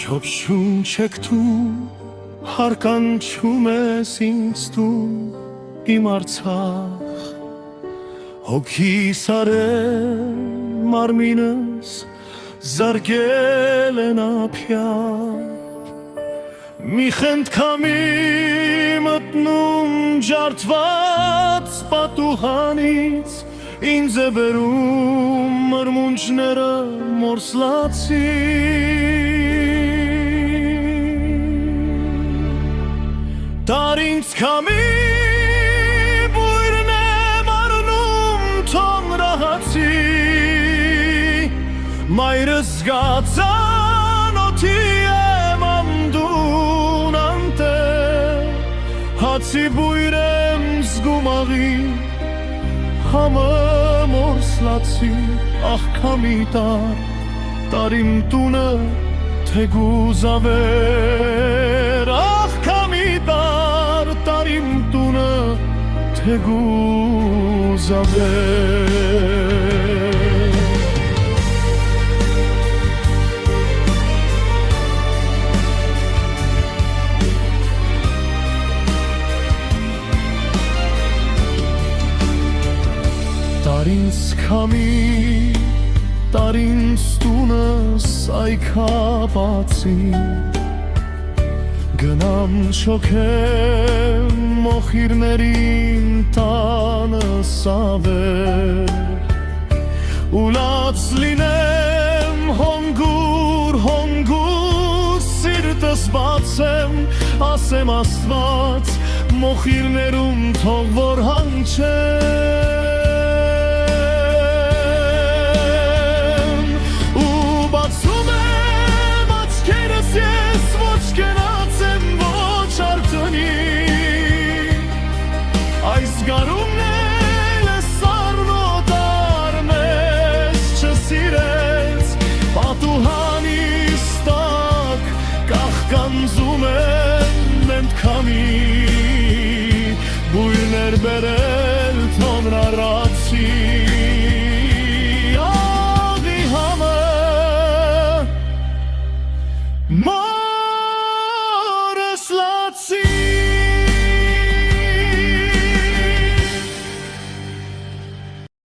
Չոփշուն չեք դու, հարկանչում ես ինձ դու, իմ Արցախ, հոգիս արել մարմինս զարկել են ափյար, մի խնդքամի մտնում ջարդված պատուհանից, ինձ է բերում մրմունջները մորսլացի, Տար ինձ քամի բույրն եմ առնում թող ռահացի, մայրս գացանոթի եմ անդուն անտեր, հացի բույր եմ զգում աղի, համը մորսլացի, ախ քամի տար իմ տունը թեգուզ ավեր, ախ քամի տար իմ տունը թեգուզ ավեր։ Տար ինձ քամի, տար ինձ տունս այքապացի, գնամ շոքեմ մոխիրներին տանս ավեր, ուլած լինեմ հոնգուր սիրտս բացեմ, ասեմ Աստված մոխիրներում թող որ հանչեմ, ու բացում եմ աչքերս ես ոչ կենացեմ ոչ արթնի, այս գարումն էլ է սառնոտար մեզ չսիրեց, պատուհանիս տակ կախկանձում են ընդ քամի, բույրներ բերել